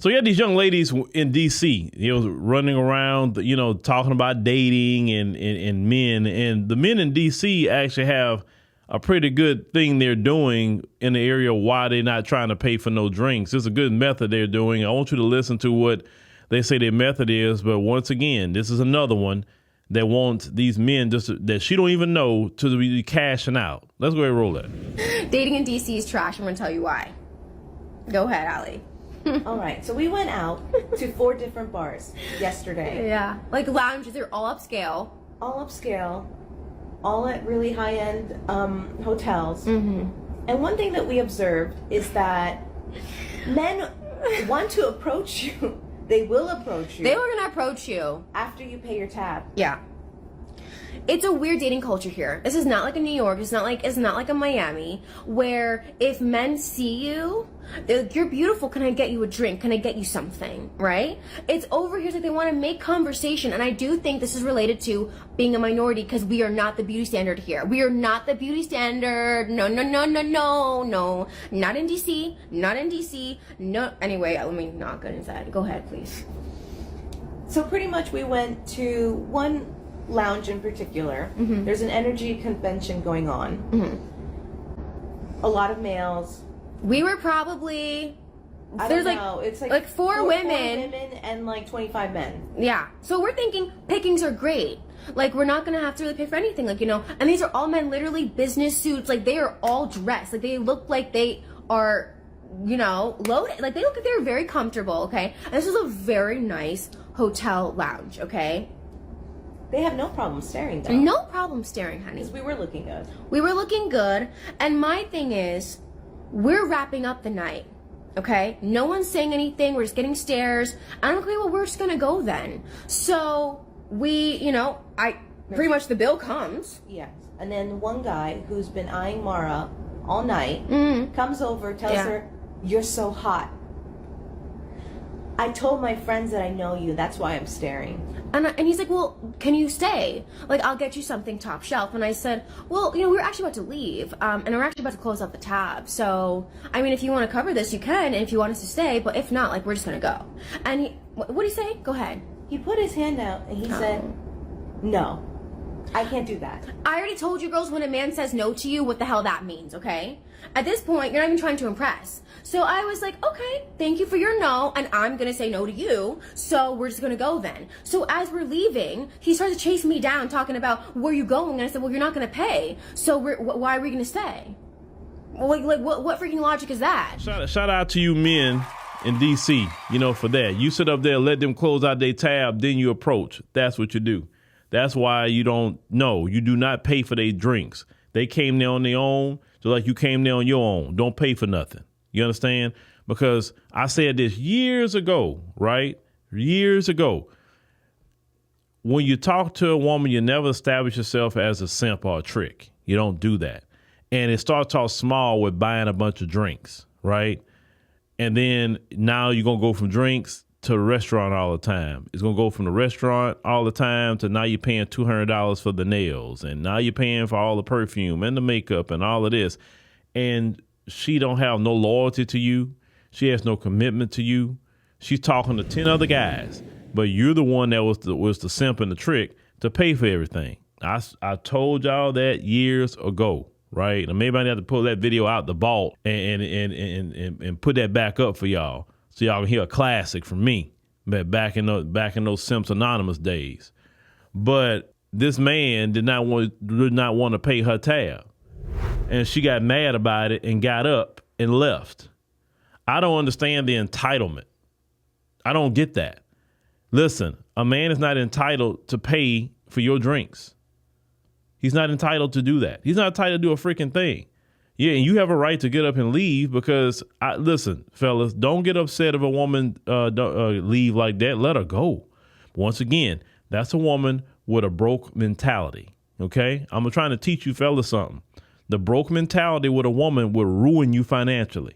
So you had these young ladies in D.C., running around, talking about dating and men. And the men in D.C. actually have a pretty good thing they're doing in the area why they're not trying to pay for no drinks. It's a good method they're doing. I want you to listen to what they say their method is. But once again, this is another one that wants these men that she don't even know to be cashing out. Let's go ahead and roll that. Dating in D.C. is trash. I'm going to tell you why. Go ahead, Allie. All right, so we went out to 4 different bars yesterday. Yeah, like lounges. They're all upscale. All upscale, all at really high-end hotels. Mm-hmm. And one thing that we observed is that men want to approach you. They will approach you. They were going to approach you. After you pay your tab. Yeah. It's a weird dating culture here. This is not like in New York. It's not like a Miami, where if men see you, they're like, you're beautiful. Can I get you a drink? Can I get you something? Right? It's over here. It's like they want to make conversation. And I do think this is related to being a minority because we are not the beauty standard here. We are not the beauty standard. No. Not in DC. Not in DC. No. Anyway, let me not get into that. Go ahead, please. So pretty much we went to one lounge in particular. Mm-hmm. There's an energy convention going on. Mm-hmm. A lot of males. We were probably it's like four women and like 25 men. Yeah. So we're thinking pickings are great. Like we're not gonna have to really pay for anything. And these are all men, literally business suits. Like they are all dressed. Like they look like they are, loaded. Like they look like they're very comfortable. Okay. And this is a very nice hotel lounge. Okay. They have no problem staring, though. No problem staring, honey. Because we were looking good. We were looking good. And my thing is, we're wrapping up the night, okay? No one's saying anything. We're just getting stares. I'm like, okay, well, we're just going to go then. So we, pretty much the bill comes. Yes. And then one guy who's been eyeing Mara all night comes over, tells her, you're so hot. I told my friends that I know you. That's why I'm staring. And he's like, well, can you stay? Like, I'll get you something top shelf. And I said, well, we're actually about to leave. And we're actually about to close out the tab. So, I mean, if you want to cover this, you can. And if you want us to stay. But if not, we're just going to go. And what did he say? Go ahead. He put his hand out and he said, no, I can't do that. I already told you girls, when a man says no to you, what the hell that means, okay? At this point, you're not even trying to impress. So I was like, okay, thank you for your no, and I'm going to say no to you, so we're just going to go then. So as we're leaving, he started chasing me down, talking about, where are you going? And I said, well, you're not going to pay, so why are we going to stay? What freaking logic is that? Shout out to you men in D.C., for that. You sit up there, let them close out their tab, then you approach. That's what you do. That's why you do not pay for their drinks. They came there on their own, just like you came there on your own. Don't pay for nothing. You understand? Because I said this years ago, right? Years ago. When you talk to a woman, you never establish yourself as a simp or a trick. You don't do that. And it starts off small with buying a bunch of drinks, right? And then now you're going to go from drinks to the restaurant all the time. It's going to go from the restaurant all the time to now you're paying $200 for the nails. And now you're paying for all the perfume and the makeup and all of this. And she don't have no loyalty to you. She has no commitment to you. She's talking to 10 other guys, but you're the one that was the simp and the trick to pay for everything. I told y'all that years ago, right? And maybe I have to pull that video out the vault and put that back up for y'all, so y'all can hear a classic from me back in those Simps Anonymous days. But this man did not want to pay her tab. And she got mad about it and got up and left. I don't understand the entitlement. I don't get that. Listen, a man is not entitled to pay for your drinks. He's not entitled to do that. He's not entitled to do a freaking thing. Yeah, and you have a right to get up and leave because, listen, fellas, don't get upset if a woman leave like that. Let her go. Once again, that's a woman with a broke mentality, okay? I'm trying to teach you fellas something. The broke mentality with a woman will ruin you financially.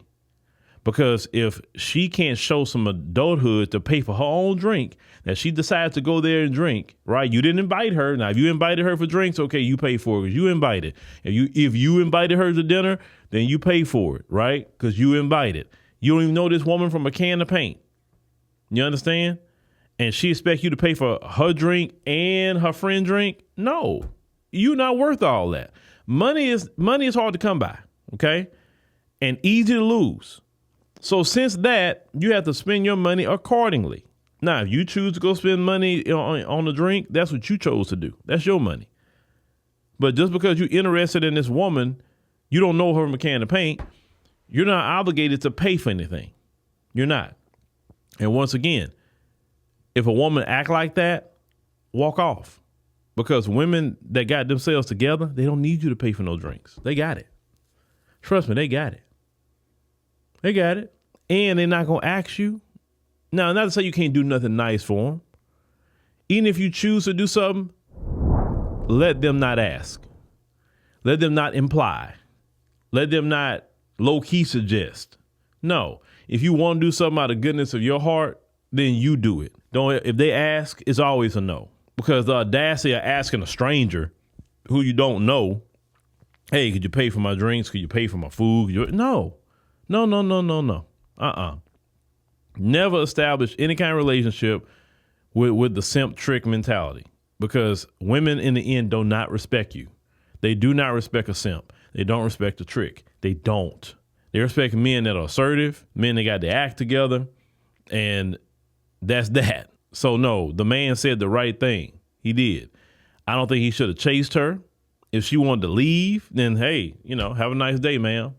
Because if she can't show some adulthood to pay for her own drink, that she decides to go there and drink, right? You didn't invite her. Now, if you invited her for drinks, okay, you pay for it because you invited. If you invited her to dinner, then you pay for it, right? Because you invited. You don't even know this woman from a can of paint. You understand? And she expects you to pay for her drink and her friend drink. No, you're not worth all that. Money is hard to come by. Okay. And easy to lose. So since that, you have to spend your money accordingly. Now, if you choose to go spend money on a drink, that's what you chose to do. That's your money. But just because you're interested in this woman, you don't know her from a can of paint, you're not obligated to pay for anything. You're not. And once again, if a woman act like that, walk off. Because women that got themselves together, they don't need you to pay for no drinks. They got it. Trust me, they got it. They got it. And they're not going to ask you. Now, not to say you can't do nothing nice for them. Even if you choose to do something, let them not ask. Let them not imply. Let them not low-key suggest. No. If you want to do something out of the goodness of your heart, then you do it. If they ask, it's always a no. Because the audacity of asking a stranger who you don't know, hey, could you pay for my drinks? Could you pay for my food? No. Never establish any kind of relationship with the simp trick mentality, because women in the end do not respect you. They do not respect a simp. They don't respect a trick. They don't. They respect men that are assertive, men that got their act together, and that's that. So no, the man said the right thing. He did. I don't think he should have chased her. If she wanted to leave, then hey, have a nice day, ma'am,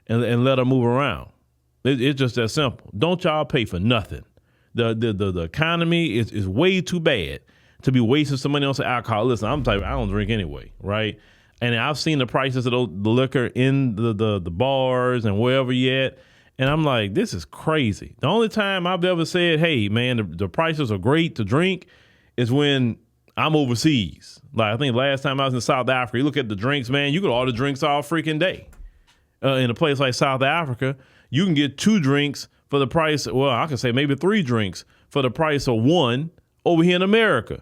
and let her move around. It's just that simple. Don't y'all pay for nothing. The economy is way too bad to be wasting some money on some alcohol. Listen, I don't drink anyway, right? And I've seen the prices of the liquor in the bars and wherever yet, and I'm like, this is crazy. The only time I've ever said, hey, man, the prices are great to drink is when I'm overseas. Like, I think last time I was in South Africa, you look at the drinks, man, you could order drinks all freaking day. In a place like South Africa, you can get 2 drinks for the price. Well, I can say maybe 3 drinks for the price of 1 over here in America.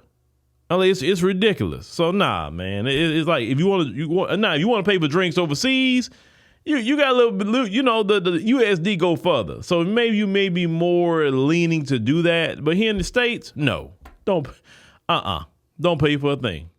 I mean, it's ridiculous. So nah, man, it's like if you want to pay for drinks overseas, you got a little bit, the USD go further. So maybe you may be more leaning to do that. But here in the States, no, don't pay for a thing.